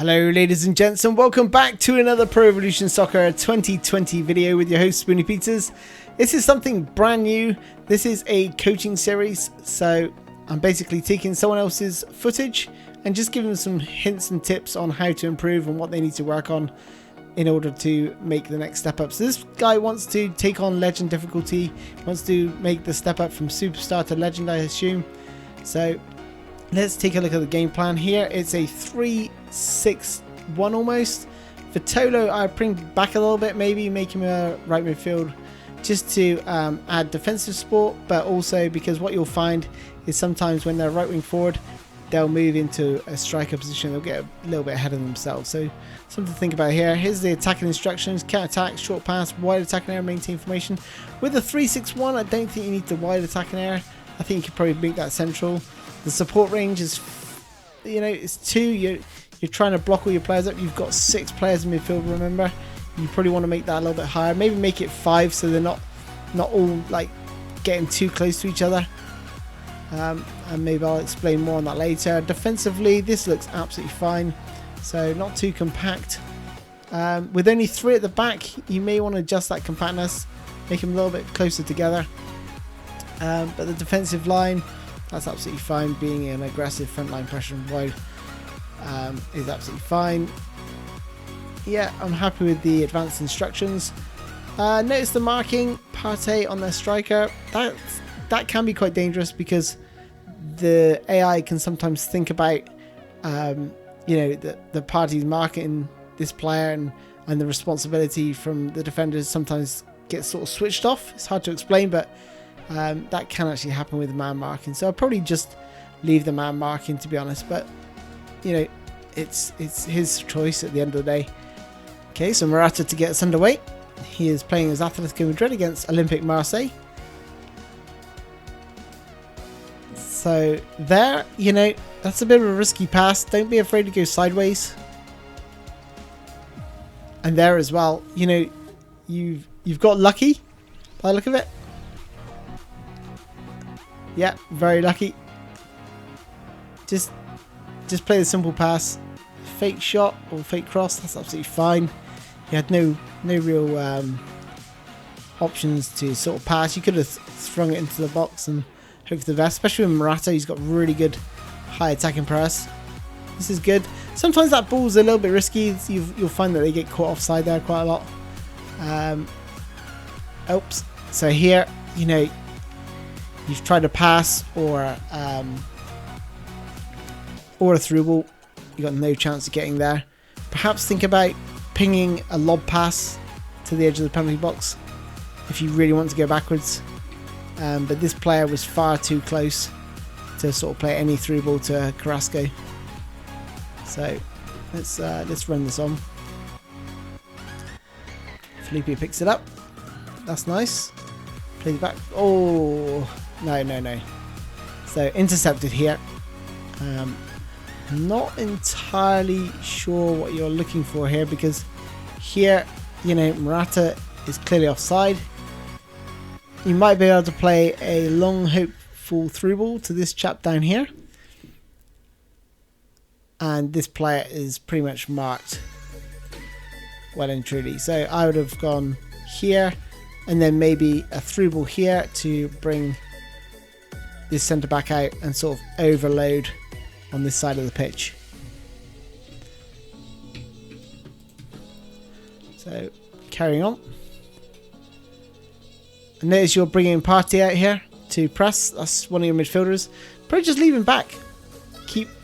Hello ladies and gents, and welcome back to another Pro Evolution Soccer 2020 video with your host SpoonyPizzas. This is something brand new. This is a coaching series, so I'm basically taking someone else's footage and just giving them some hints and tips on how to improve and what they need to work on in order to make the next step up. So this guy wants to take on legend difficulty, wants to make the step up from superstar to legend, I assume. So let's take a look at the game plan here. It's a 3-6-1 almost. For Tolo, I bring back a little bit, maybe make him a right midfield just to add defensive support, but also because what you'll find is sometimes when they're right wing forward, they'll move into a striker position. They'll get a little bit ahead of themselves. So something to think about here. Here's the attacking instructions: counter attack, short pass, wide attack and air, maintain formation. With a 3-6-1, I don't think you need the wide attack and air. I think you could probably make that central. The support range is, it's 2. You're trying to block all your players up. You've got 6 players in midfield, remember. You probably want to make that a little bit higher. Maybe make it 5 so they're not all like getting too close to each other. And maybe I'll explain more on that later. Defensively, this looks absolutely fine. So not too compact. With only 3 at the back, you may want to adjust that compactness. Make them a little bit closer together. But the defensive line, that's absolutely fine. Being an aggressive frontline pressure and wide is absolutely fine. Yeah, I'm happy with the advanced instructions. Notice the marking, Partey on their striker. That can be quite dangerous because the AI can sometimes think about, the parties marking this player and the responsibility from the defenders sometimes gets sort of switched off. It's hard to explain, but that can actually happen with man marking, so I'll probably just leave the man marking, to be honest, but it's his choice at the end of the day. Okay, so Morata to get us underway. He is playing as Atletico Madrid against Olympique Marseille. So there, that's a bit of a risky pass. Don't be afraid to go sideways. And there as well, you've got lucky by the look of it. Yeah, very lucky. Just play the simple pass. Fake shot or fake cross, that's absolutely fine. You had no real options to sort of pass. You could have thrown it into the box and hope for the best, especially with Morata. He's got really good high attacking press. This is good. Sometimes that ball's a little bit risky. You'll find that they get caught offside there quite a lot. Oops. So here, you've tried a pass or a through ball. You got no chance of getting there. Perhaps think about pinging a lob pass to the edge of the penalty box if you really want to go backwards. But this player was far too close to sort of play any through ball to Carrasco. So let's run this on. Felipe picks it up. That's nice. Play it back. Oh no. So intercepted here. Not entirely sure what you're looking for here, because here, Morata is clearly offside. You might be able to play a long, hopeful through ball to this chap down here. And this player is pretty much marked well and truly. So I would have gone here and then maybe a through ball here to bring this centre back out and sort of overload on this side of the pitch. So carrying on. And notice you're bringing Partey out here to press. That's one of your midfielders. Probably just leave him back.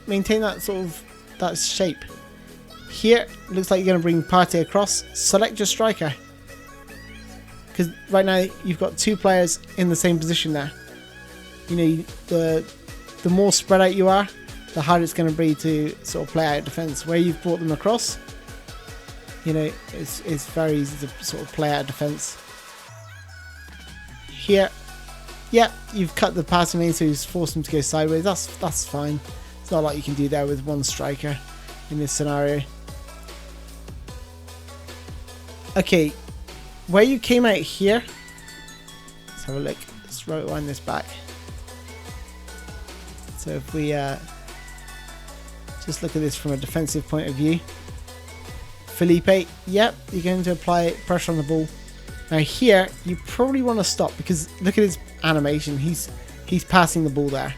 Maintain that sort of that shape. Here looks like you're going to bring Partey across. Select your striker, because right now you've got 2 players in the same position there. The more spread out you are, the harder it's going to be to sort of play out defense. Where you've brought them across, it's very easy to sort of play out defense. Here, yeah, you've cut the passing lane, so you've forced them to go sideways. That's fine. It's not like you can do that with one striker in this scenario. Okay, where you came out here, let's have a look. Let's rewind this back. So if we Just look at this from a defensive point of view. Felipe, yep, you're going to apply pressure on the ball. Now here, you probably want to stop because look at his animation. He's passing the ball there.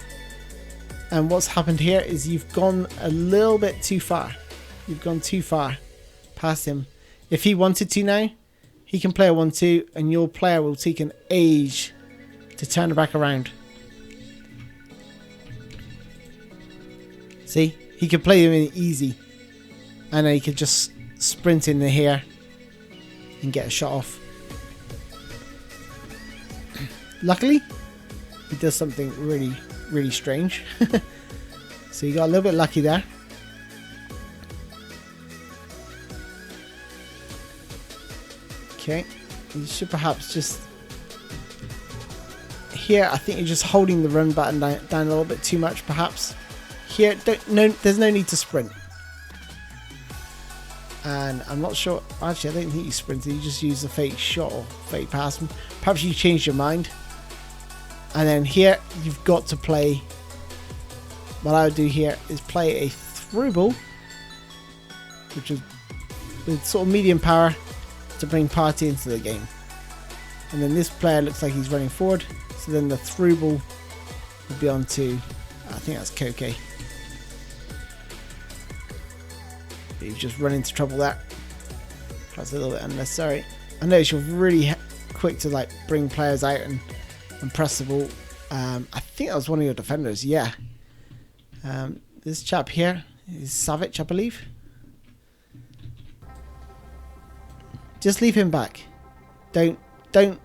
And what's happened here is you've gone a little bit too far. You've gone too far past him. If he wanted to now, he can play a 1-2 and your player will take an age to turn it back around. See? He could play him in easy. And then he could just sprint in here and get a shot off. Luckily, he does something really, really strange. So you got a little bit lucky there. Okay, you should perhaps just... Here, I think you're just holding the run button down a little bit too much, perhaps. Here, there's no need to sprint. And I'm not sure... Actually, I don't think you sprinted. You just used the fake shot or fake pass. Perhaps you changed your mind. And then here, you've got to play... What I would do here is play a through ball, which is with sort of medium power to bring Party into the game. And then this player looks like he's running forward. So then the through ball will be on to... I think that's Koke. You've just run into trouble there. That's a little bit unnecessary. I notice you're really quick to like bring players out and press the ball. I think that was one of your defenders. Yeah. This chap here is Savic, I believe. Just leave him back. Don't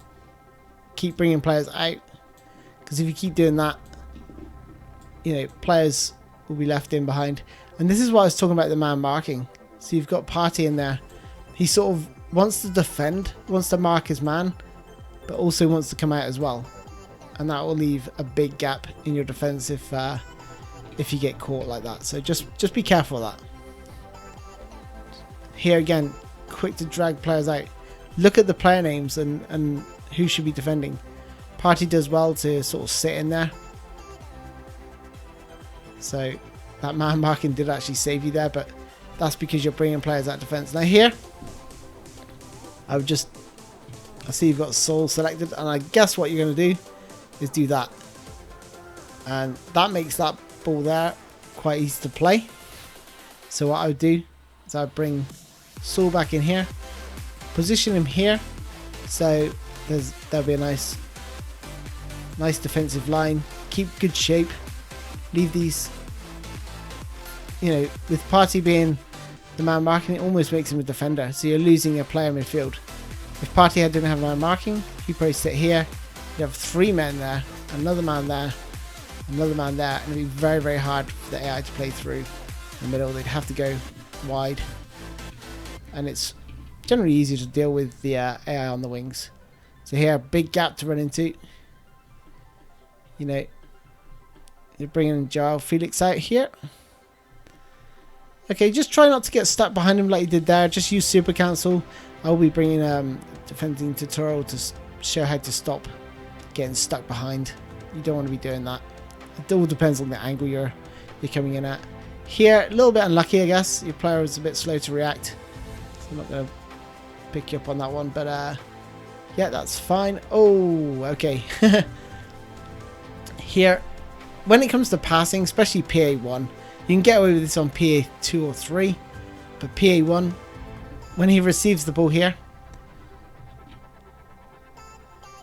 keep bringing players out, because if you keep doing that, you know, players will be left in behind. And this is what I was talking about, the man marking. So you've got Party in there. He sort of wants to defend, wants to mark his man, but also wants to come out as well. And that will leave a big gap in your defense if you get caught like that. So just be careful of that. Here again, quick to drag players out. Look at the player names and who should be defending. Party does well to sort of sit in there. So that man marking did actually save you there, but that's because you're bringing players out of defense. Now here, I see you've got Soul selected, and I guess what you're going to do is do that. And that makes that ball there quite easy to play. So what I would do is I'd bring Soul back in here, position him here, so there'll be a nice defensive line, keep good shape, leave these, you know, with Party being the man marking, it almost makes him a defender, so you're losing a player midfield. If Party didn't have man marking, he'd probably sit here, you have 3 men there, another man there, another man there, and it'd be very, very hard for the AI to play through the middle. They'd have to go wide, and it's generally easier to deal with the AI on the wings. So here, big gap to run into. You know, you're bringing Joao Felix out here. Okay, just try not to get stuck behind him like you did there. Just use Super Cancel. I'll be bringing defending tutorial to show how to stop getting stuck behind. You don't want to be doing that. It all depends on the angle you're coming in at. Here, a little bit unlucky, I guess. Your player was a bit slow to react, so I'm not going to pick you up on that one. But yeah, that's fine. Oh, okay. Here, when it comes to passing, especially PA1, you can get away with this on PA2 or 3, but PA1, when he receives the ball here,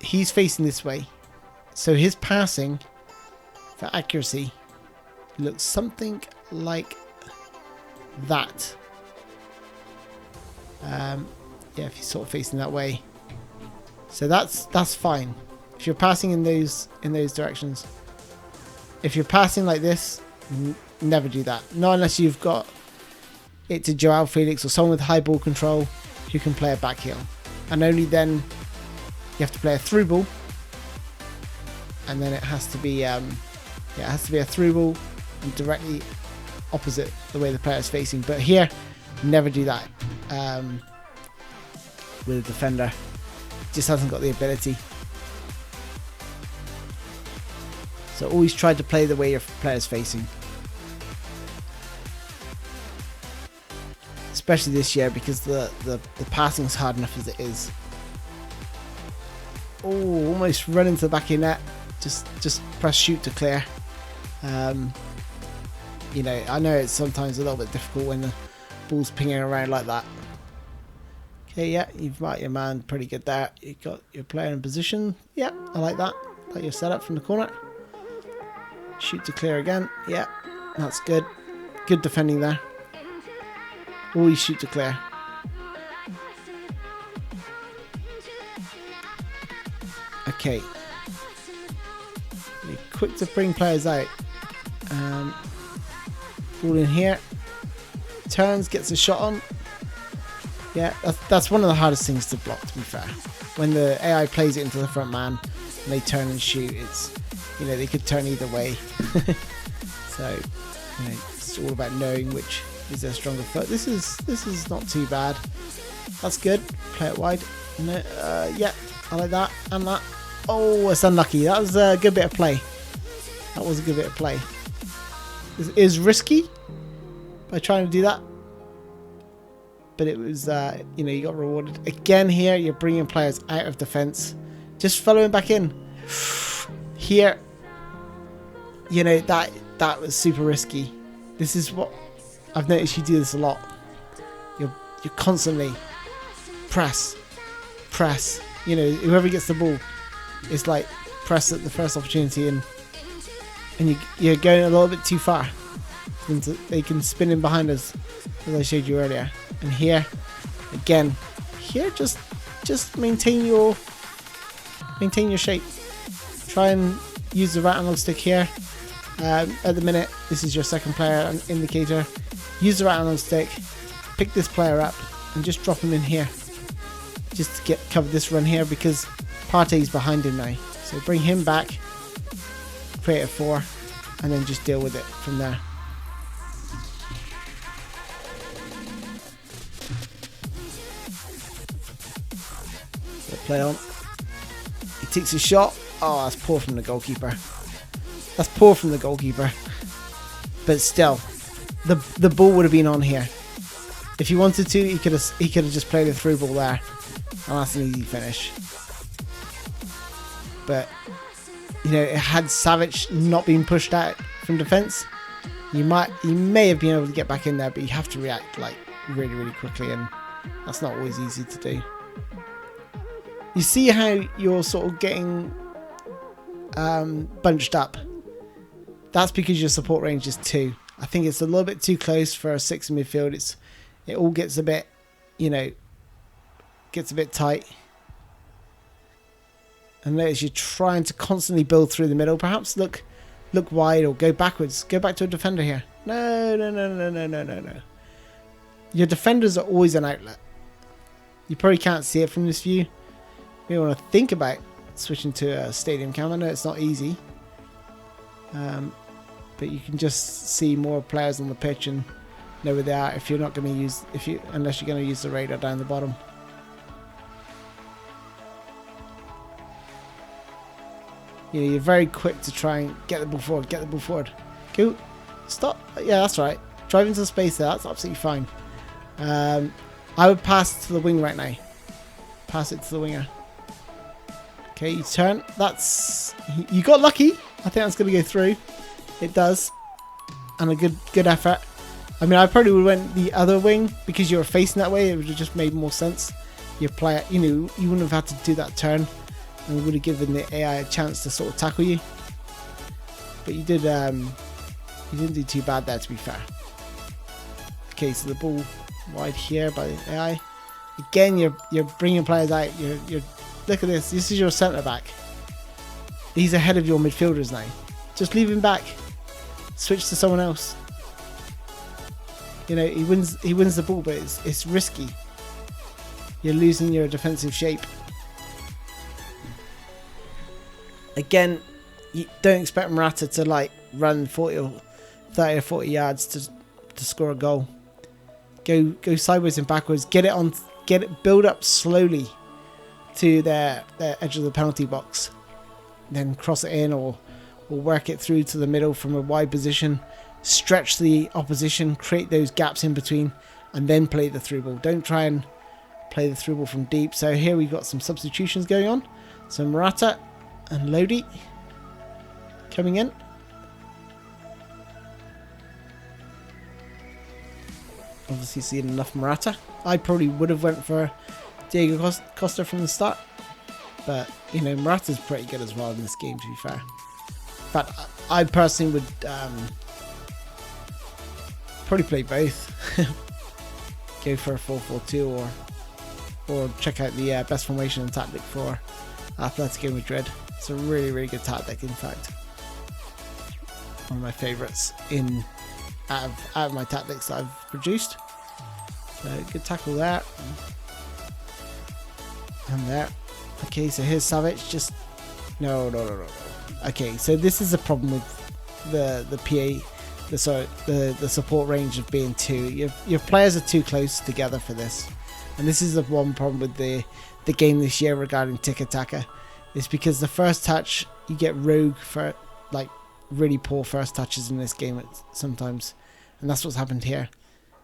he's facing this way, so his passing for accuracy looks something like that. Yeah, if he's sort of facing that way, so that's fine if you're passing in those directions. If you're passing like this, never do that. Not unless you've got it to Joao Felix or someone with high ball control who can play a back heel, and only then you have to play a through ball, and then it has to be a through ball and directly opposite the way the player is facing. But here, never do that with a defender. Just hasn't got the ability. So always try to play the way your player's facing. especially this year because the passing's hard enough as it is. Oh, almost run into the back of your net. Just press shoot to clear. You know, I know it's sometimes a little bit difficult when the ball's pinging around like that. Okay, yeah, you've marked your man pretty good there. You got your player in position. Yeah, I like that. Like your setup from the corner. Shoot to clear again. Yeah, that's good. Good defending there. Always shoot to clear. Okay. Be quick to bring players out. Ball in here. Turns, gets a shot on. Yeah, that's one of the hardest things to block, to be fair. When the AI plays it into the front man and they turn and shoot, it's, you know, they could turn either way. So, you know, it's all about knowing which is their stronger foot. This is not too bad. That's good. Play it wide. No, yeah, I like that and that. Oh, it's unlucky. That was a good bit of play. That was a good bit of play. It is risky by trying to do that, but it was, you know, you got rewarded. Again here, you're bringing players out of defense. Just follow him back in. Here, you know, that was super risky. This is what I've noticed you do this a lot. You're constantly press. You know, whoever gets the ball, it's like press at the first opportunity, and you're going a little bit too far. They can spin in behind us, as I showed you earlier. And here, again, here just maintain your shape. Try and use the right analog stick here. At the minute, this is your second player indicator. Use the right analog stick. Pick this player up and just drop him in here, just to cover this run here, because Partey's behind him now. So bring him back, create a 4, and then just deal with it from there. Play on. He takes a shot. Oh, that's poor from the goalkeeper. That's poor from the goalkeeper. But still, the ball would have been on here. If he wanted to, he could have just played a through ball there, and that's an easy finish. But you know, had Savage not been pushed out from defence, you may have been able to get back in there, but you have to react like really quickly, and that's not always easy to do. You see how you're sort of getting bunched up? That's because your support range is 2. I think it's a little bit too close for a 6 in midfield. It all gets a bit, you know, gets a bit tight. And notice you're trying to constantly build through the middle. Perhaps look wide or go backwards. Go back to a defender here. No. Your defenders are always an outlet. You probably can't see it from this view. You want to think about switching to a stadium cam. I know it's not easy, but you can just see more players on the pitch and know where they are. If you're not going to use, unless you're going to use the radar down the bottom. You know, you're very quick to try and get the ball forward. Get the ball forward. Go, stop. Yeah, that's right. Drive into the space there. That's absolutely fine. I would pass it to the wing right now. Pass it to the winger. Okay, you turn. You got lucky. I think that's going to go through. It does. And a good effort. I mean, I probably would have went the other wing because you were facing that way. It would have just made more sense. Your player, you know, you wouldn't have had to do that turn, and it would have given the AI a chance to sort of tackle you. But you did. You didn't do too bad there, to be fair. Okay, so the ball wide here by the AI. Again, you're bringing players out. You're look at this. This is your centre back. He's ahead of your midfielders now. Just leave him back. Switch to someone else. You know, he wins the ball, but it's risky. You're losing your defensive shape. Again, you don't expect Morata to like run 30 or 40 yards to score a goal. Go sideways and backwards. Build up slowly to their edge of the penalty box. Then cross it in or work it through to the middle from a wide position. Stretch the opposition, create those gaps in between. and then play the through ball. Don't try and play the through ball from deep. So here we've got some substitutions going on. So Morata and Lodi coming in. Obviously seeing enough Morata. I probably would have went for Diego Costa from the start. But, you know, Morata's pretty good as well in this game, to be fair. In fact, I personally would probably play both. Go for a 4-4-2 or check out the best formation and tactic for Atletico Madrid. It's a really, really good tactic, in fact. One of my favourites out of my tactics that I've produced. So good tackle there. And there. Okay, so here's Savic. Just no. Okay, so this is a problem with the support range of being two. Your players are too close together for this, and this is the one problem with the game this year regarding tiki-taka. It's because the first touch, you get rogue for like really poor first touches in this game sometimes, and that's what's happened here.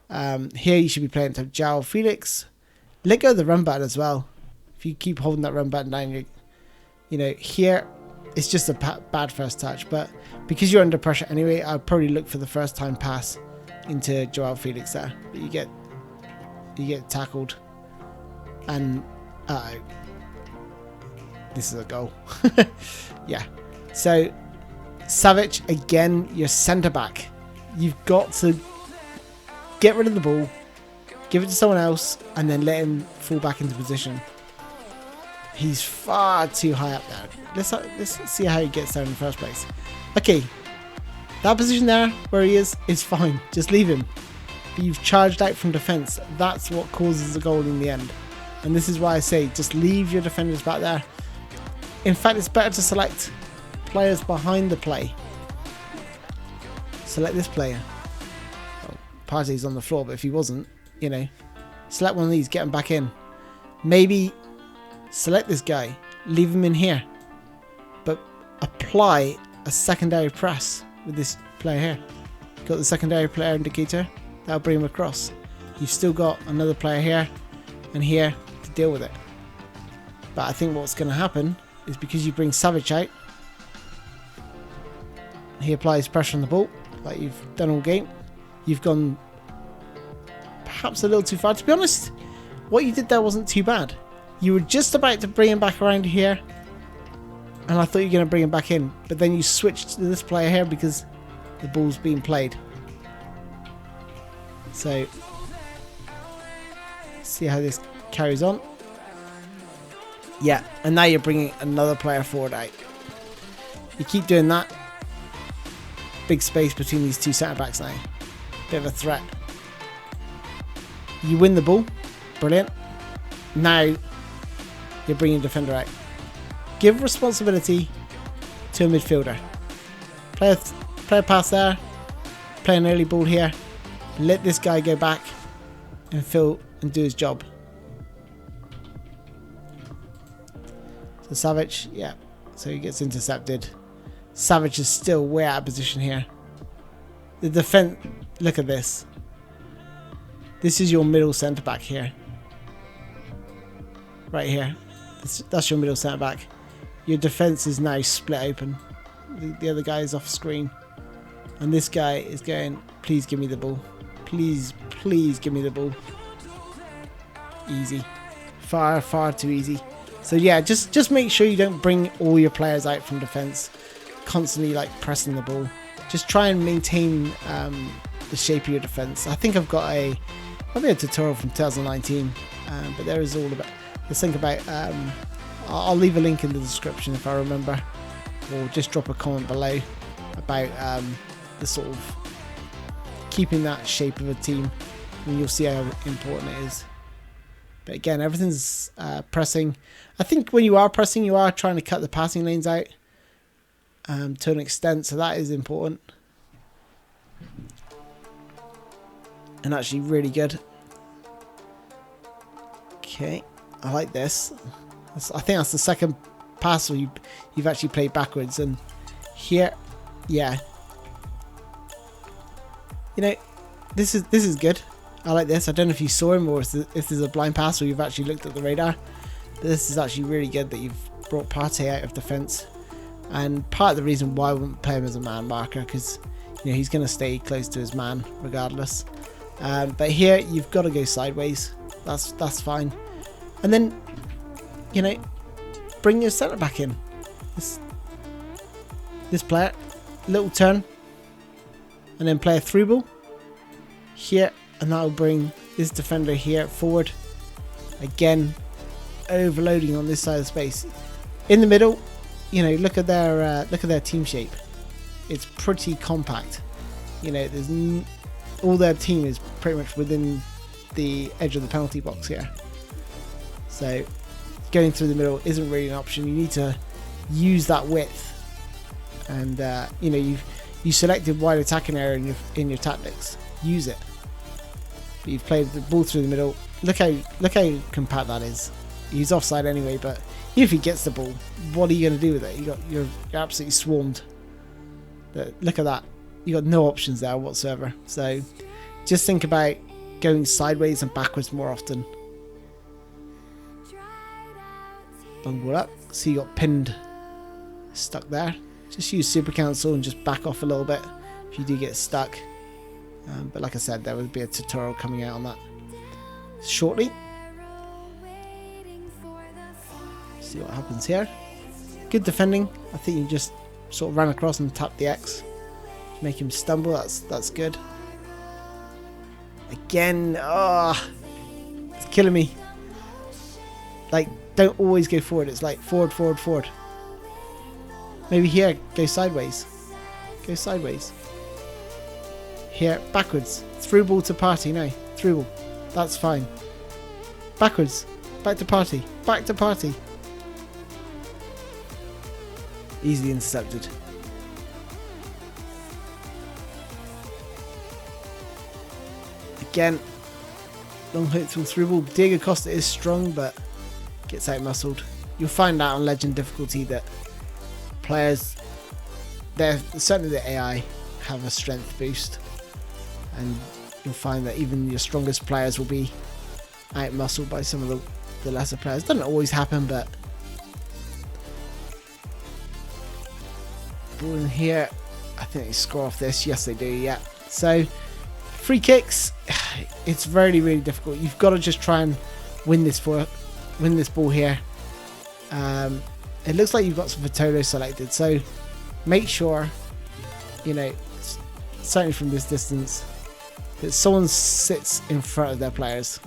Here you should be playing to João Felix. Let go of the run button as well. If you keep holding that run button down, you know, here it's just a bad first touch. But because you're under pressure anyway, I'd probably look for the first time pass into João Felix there. But you get tackled, and this is a goal. Yeah. So Savic again, your centre back. You've got to get rid of the ball, give it to someone else, and then let him fall back into position. He's far too high up there. Let's see how he gets there in the first place. Okay, that position there where he is fine. Just leave him. But you've charged out from defence. That's what causes the goal in the end. And this is why I say just leave your defenders back there. In fact, it's better to select players behind the play. Select this player. Well, Partey's on the floor, but if he wasn't, you know, select one of these, get him back in. Maybe select this guy, leave him in here, but apply a secondary press with this player here. Got the secondary player indicator, that'll bring him across. You've still got another player here and here to deal with it. But I think what's going to happen is because you bring Savic out, he applies pressure on the ball like you've done all game. You've gone perhaps a little too far. To be honest, what you did there wasn't too bad. You were just about to bring him back around here, and I thought you were going to bring him back in, but then you switched to this player here because the ball's being played. So, see how this carries on. Yeah, and now you're bringing another player forward out. You keep doing that. Big space between these two centre-backs now. Bit of a threat. You win the ball. Brilliant. Now, you're bringing a defender out. Give responsibility to a midfielder. Play a pass there. Play an early ball here. Let this guy go back and fill and do his job. So Savic, yeah. So he gets intercepted. Savic is still way out of position here. The defense, look at this. This is your middle centre back here. Right here. That's your middle centre back. Your defence is now split open. The other guy is off screen. And this guy is going, please give me the ball. Please, please give me the ball. Easy. Far, far too easy. So yeah, just make sure you don't bring all your players out from defence. Constantly like pressing the ball. Just try and maintain the shape of your defence. I think I've got probably a tutorial from 2019. But there is all about... Let's think about, I'll leave a link in the description if I remember, or just drop a comment below about the sort of keeping that shape of a team, and you'll see how important it is. But again, everything's pressing. I think when you are pressing, you are trying to cut the passing lanes out to an extent, so that is important. And actually really good. Okay. I like this. I think that's the second pass where you've actually played backwards, and here, yeah. You know, this is good. I like this. I don't know if you saw him or if this is a blind pass or you've actually looked at the radar. But this is actually really good that you've brought Partey out of defence. And part of the reason why I wouldn't play him as a man marker, because you know he's going to stay close to his man regardless. But here you've got to go sideways. That's fine. And then, you know, bring your centre back in. This player, little turn, and then play a through ball here, and that'll bring this defender here forward. Again, overloading on this side of space. In the middle, you know, look at their team shape. It's pretty compact. You know, all their team is pretty much within the edge of the penalty box here. So going through the middle isn't really an option. You need to use that width. And you know, you selected wide attacking area in your tactics. Use it. But you've played the ball through the middle. Look how compact that is. He's offside anyway, but even if he gets the ball, what are you going to do with it? You're absolutely swarmed. Look at that. You got no options there whatsoever. So just think about going sideways and backwards more often. Long ball up. So you got pinned, stuck there. Just use Super Council and just back off a little bit if you do get stuck. But like I said, there will be a tutorial coming out on that shortly. See what happens here. Good defending. I think you just sort of ran across and tapped the X. Make him stumble. That's good. Again, it's killing me. Like, don't always go forward. It's like forward, forward, forward. Maybe here, go sideways. Go sideways. Here, backwards. Through ball to Partey. No, through ball. That's fine. Backwards. Back to Partey. Back to Partey. Easily intercepted. Again, long hopeful through ball. Diego Costa is strong, but gets out muscled. You'll find out on Legend difficulty that players, certainly the AI, have a strength boost, and you'll find that even your strongest players will be out muscled by some of the lesser players. Doesn't always happen, but ball in here. I think they score off this. Yes, they do. Yeah. So free kicks, it's really, really difficult. You've got to just try and win this ball here. It looks like you've got some Vitolo selected, so make sure, you know, certainly from this distance, that someone sits in front of their players,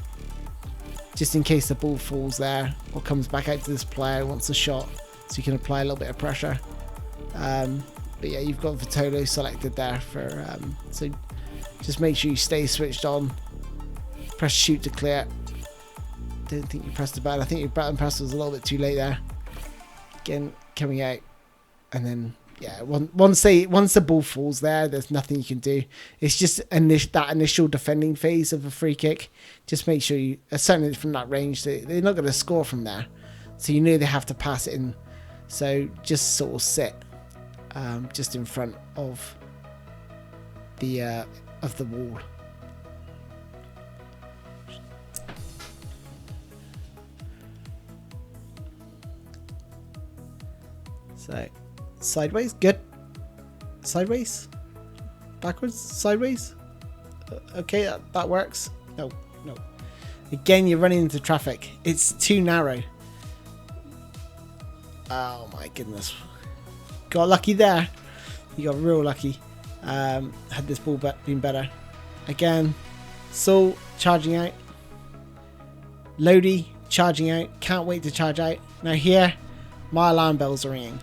just in case the ball falls there or comes back out to this player who wants a shot, so you can apply a little bit of pressure. But yeah, you've got Vitolo selected there for so just make sure you stay switched on. Press shoot to clear. Don't think you pressed the button. I think your button press was a little bit too late there. Again, coming out, and then yeah, once the ball falls there, there's nothing you can do. It's just that initial defending phase of a free kick. Just make sure you, certainly from that range, they're not going to score from there, so you know they have to pass it in. So just sort of sit just in front of the wall. So sideways, good. Sideways, backwards, sideways. Okay, that works. No. Again, you're running into traffic. It's too narrow. Oh my goodness. Got lucky there. You got real lucky. Had this ball been better. Again, Saul charging out. Lodi charging out. Can't wait to charge out. Now here, my alarm bells are ringing.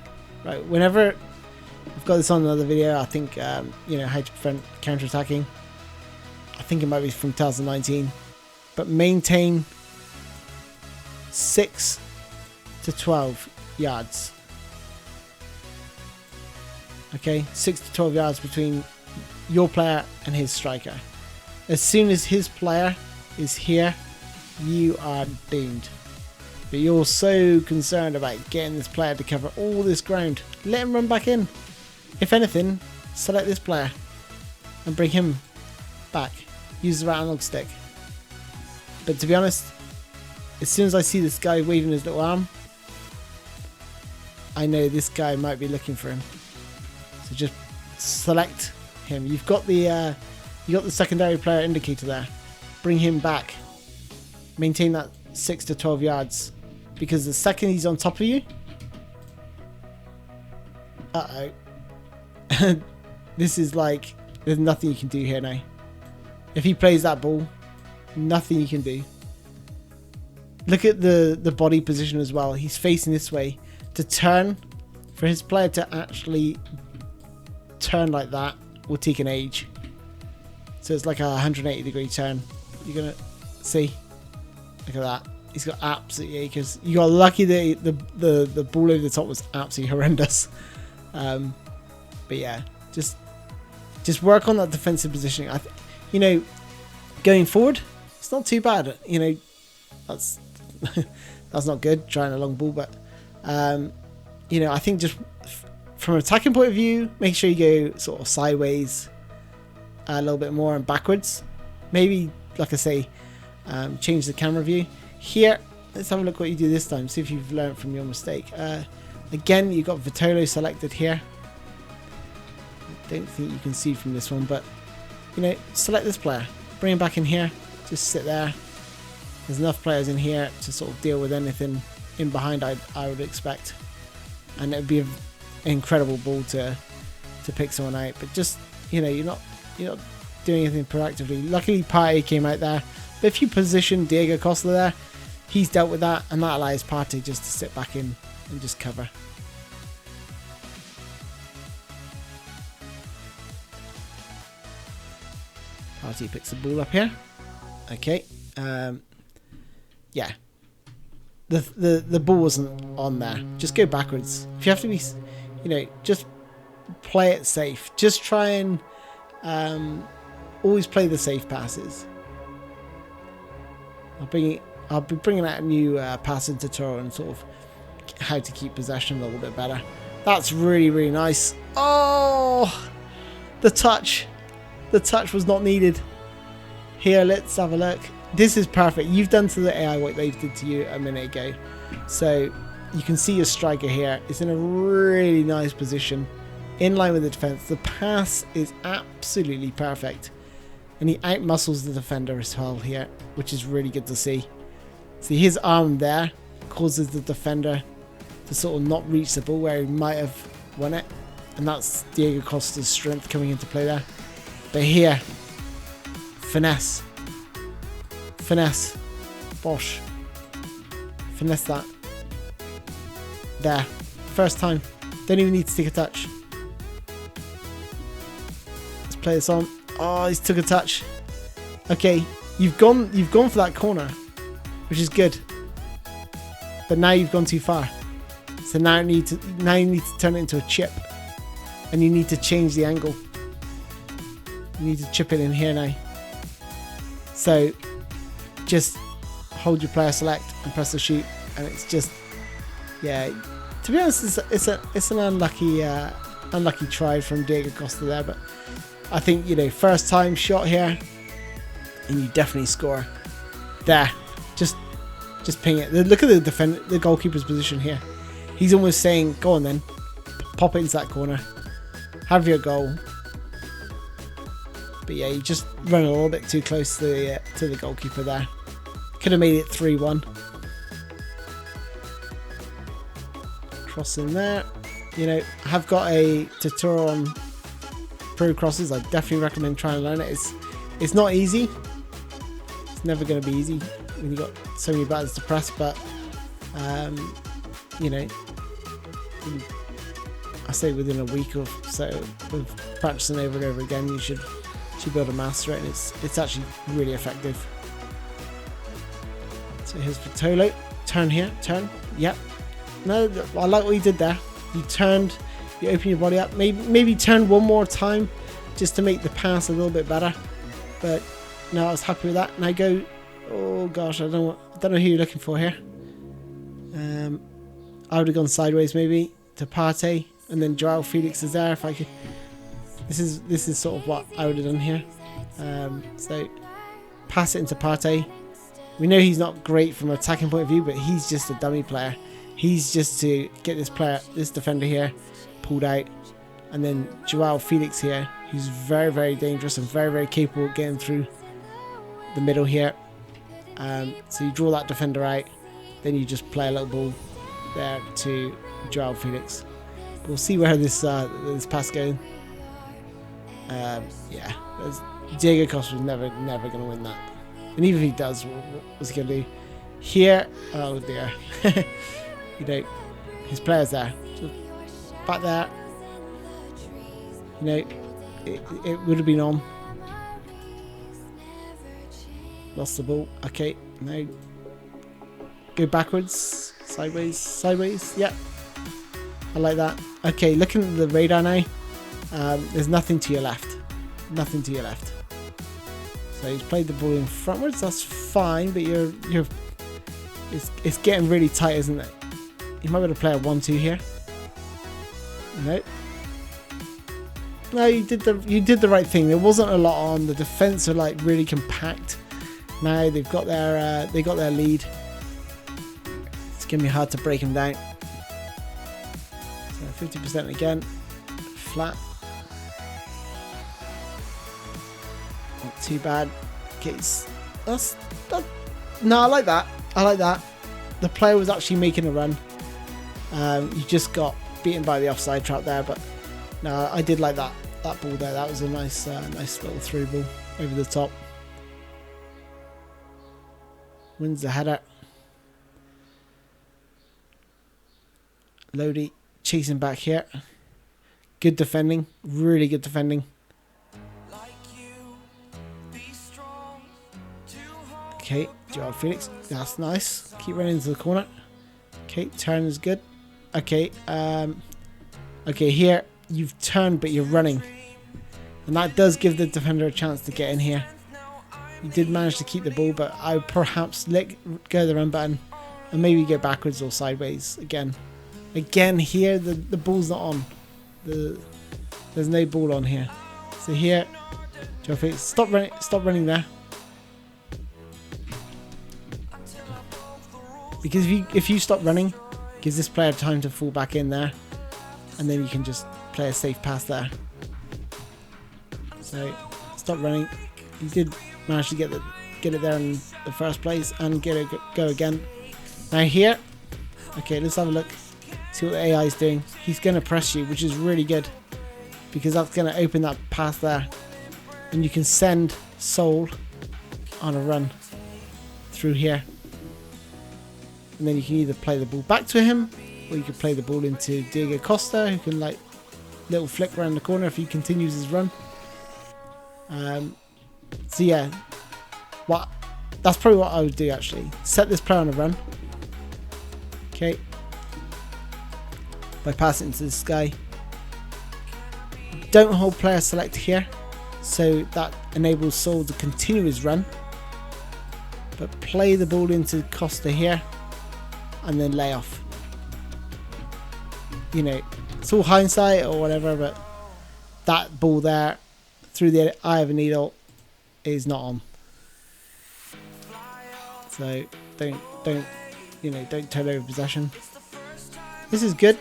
Right, whenever I've got this on another video, I think you know, how to prevent counter-attacking. I think it might be from 2019. But maintain 6 to 12 yards. Okay, 6 to 12 yards between your player and his striker. As soon as his player is here, you are doomed. But you're so concerned about getting this player to cover all this ground. Let him run back in. If anything, select this player and bring him back. Use the right analog stick. But to be honest, as soon as I see this guy waving his little arm, I know this guy might be looking for him. So just select him. You've got the secondary player indicator there. Bring him back. Maintain that 6 to 12 yards, because the second he's on top of you, this is like, there's nothing you can do here now. If he plays that ball, nothing you can do. Look at the body position as well. He's facing this way. To turn, for his player to actually turn like that will take an age. So it's like a 180-degree turn. You're gonna see. Look at that. He's got absolutely acres. You got lucky that the ball over the top was absolutely horrendous. But yeah, just work on that defensive positioning. You know, going forward, it's not too bad. You know, that's that's not good trying a long ball, but you know, I think just from an attacking point of view, make sure you go sort of sideways a little bit more and backwards. Maybe, like I say, change the camera view. Here, let's have a look what you do this time. See if you've learned from your mistake. Again, you've got Vitolo selected here. I don't think you can see from this one, but you know, select this player. Bring him back in here. Just sit there. There's enough players in here to sort of deal with anything in behind, I would expect. And it would be an incredible ball to pick someone out. But just, you know, you're not doing anything proactively. Luckily, Partey came out there. But if you position Diego Costa there, he's dealt with that, and that allows Partey just to sit back in and just cover. Partey picks the ball up here. Okay. Yeah. The ball wasn't on there. Just go backwards. If you have to be, you know, just play it safe. Just try and always play the safe passes. I'll be bringing out a new passing tutorial and sort of how to keep possession a little bit better. That's really, really nice. Oh, the touch. The touch was not needed. Here, let's have a look. This is perfect. You've done to the AI what they did to you a minute ago. So you can see your striker here. It's in a really nice position, in line with the defense. The pass is absolutely perfect. And he outmuscles the defender as well here, which is really good to see. See, his arm there causes the defender to sort of not reach the ball where he might have won it. And that's Diego Costa's strength coming into play there. But here, finesse. Finesse. Bosh. Finesse that. There. First time. Don't even need to take a touch. Let's play this on. Oh, he's took a touch. Okay, you've gone for that corner, which is good. But now you've gone too far. So now you need to turn it into a chip. And you need to change the angle. You need to chip it in here now. So just hold your player select and press the shoot, and it's just, yeah. To be honest, it's an unlucky try from Diego Costa there, but I think, you know, first time shot here, and you definitely score. There, just ping it. Look at the goalkeeper's position here. He's almost saying, "Go on then, pop it into that corner, have your goal." But yeah, you just run a little bit too close to the goalkeeper there. Could have made it 3-1. Cross in there. You know, I have got a tutorial on pro crosses. I definitely recommend trying to learn it. It's not easy. It's never going to be easy when you've got so many buttons to press, but you know, I say within a week or so of practicing over and over again, you should be able to master it, and it's actually really effective. So here's Vitolo. Turn here, turn. Yep. No, I like what you did there. You turned, you open your body up. Maybe turn one more time just to make the pass a little bit better. But no, I was happy with that. Now go. Oh gosh, I don't know who you're looking for here. I would have gone sideways maybe to Partey, and then Joao Felix is there if I could. This is sort of what I would have done here. So pass it into Partey, We know he's not great from an attacking point of view, but he's just a dummy player. He's just to get this defender here, pulled out. And then Joao Felix here, who's very, very dangerous and very, very capable of getting through the middle here. So you draw that defender out, then you just play a little ball there to Joao Felix. We'll see where this pass goes. Yeah, Diego Costa was never going to win that. And even if he does, what's he going to do? Here, oh dear. You know, his player's there. Just back there. You know, it would have been on. Lost the ball. Okay, no. Go backwards. Sideways. Sideways. Yep. I like that. Okay, looking at the radar now. There's nothing to your left. Nothing to your left. So he's played the ball in frontwards. That's fine, but it's getting really tight, isn't it? You might be able to play a 1-2 here. No. No, you did the right thing. There wasn't a lot on. The defense are like really compact. Now they've got their lead. It's gonna be hard to break them down. So 50% again, flat. Not too bad. Okay, no, I like that. I like that. The player was actually making a run. You just got beaten by the offside trap there, but no, I did like that ball there. That was a nice little through ball over the top. Wins the header. Lodi chasing back here. Good defending, really good defending. Okay, Joao Felix, that's nice. Keep running into the corner. Okay, turn is good. Okay, okay, here you've turned but you're running, and that does give the defender a chance to get in here. You did manage to keep the ball, but I would perhaps let go of the run button and maybe go backwards or sideways again. Again, here the ball's not on. There's no ball on here. So here, Joao Felix, stop running there. Because if you stop running, it gives this player time to fall back in there, and then you can just play a safe pass there. So stop running. You did manage to get it there in the first place and get it go again. Now here, okay, let's have a look. See what the AI is doing. He's going to press you, which is really good, because that's going to open that path there, and you can send Soul on a run through here. And then you can either play the ball back to him, or you can play the ball into Diego Costa, who can like little flick around the corner if he continues his run. So yeah, that's probably what I would do actually. Set this player on a run. Okay. By passing into this guy. Don't hold player select here, so that enables Soul to continue his run. But play the ball into Costa here, and then lay off. You know, it's all hindsight or whatever, but that ball there through the eye of a needle is not on. So don't turn over possession. This is good.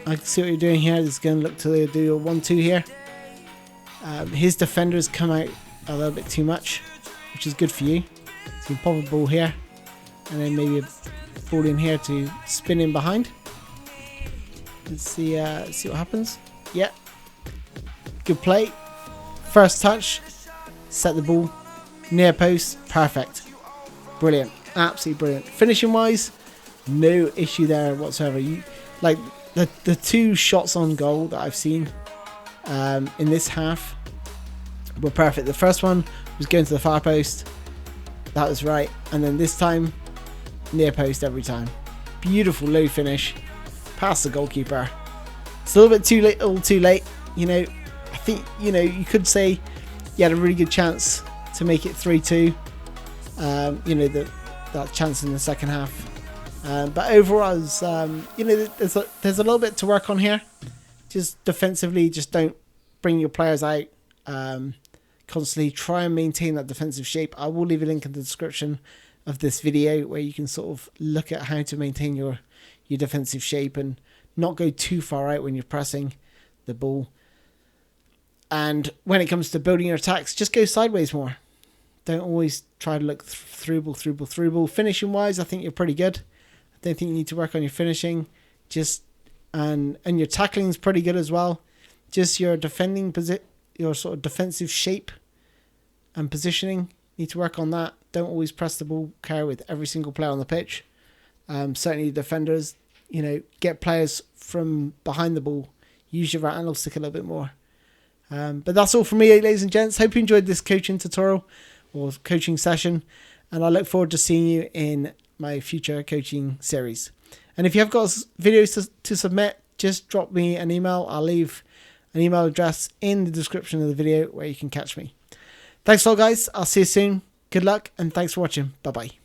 I can see what you're doing here. This is going to look to do your 1-2 here. His defenders come out a little bit too much, which is good for you. So you pop a ball here, and then maybe a ball in here to spin in behind. Let's see what happens. Yeah, good play. First touch, set the ball near post, perfect, brilliant, absolutely brilliant. Finishing wise, no issue there whatsoever. You like the two shots on goal that I've seen in this half were perfect. The first one was going to the far post, that was right, and then this time near post every time. Beautiful low finish, past the goalkeeper. It's a little bit too late, all too late. You know, I think you could say you had a really good chance to make it 3-2. You know, that chance in the second half. But overall, there's a little bit to work on here. Just defensively, just don't bring your players out. Constantly try and maintain that defensive shape. I will leave a link in the description of this video, where you can sort of look at how to maintain your defensive shape and not go too far out when you're pressing the ball. And when it comes to building your attacks, just go sideways more. Don't always try to look through ball. Finishing wise, I think you're pretty good. I don't think you need to work on your finishing. And your tackling is pretty good as well. Just your your sort of defensive shape and positioning, need to work on that. Don't always press the ball carry with every single player on the pitch. Certainly the defenders, get players from behind the ball. Use your right angle stick a little bit more. But that's all from me, ladies and gents. Hope you enjoyed this coaching tutorial or coaching session, and I look forward to seeing you in my future coaching series. And if you have got videos to submit, just drop me an email. I'll leave an email address in the description of the video where you can catch me. Thanks a lot, guys. I'll see you soon. Good luck, and thanks for watching. Bye-bye.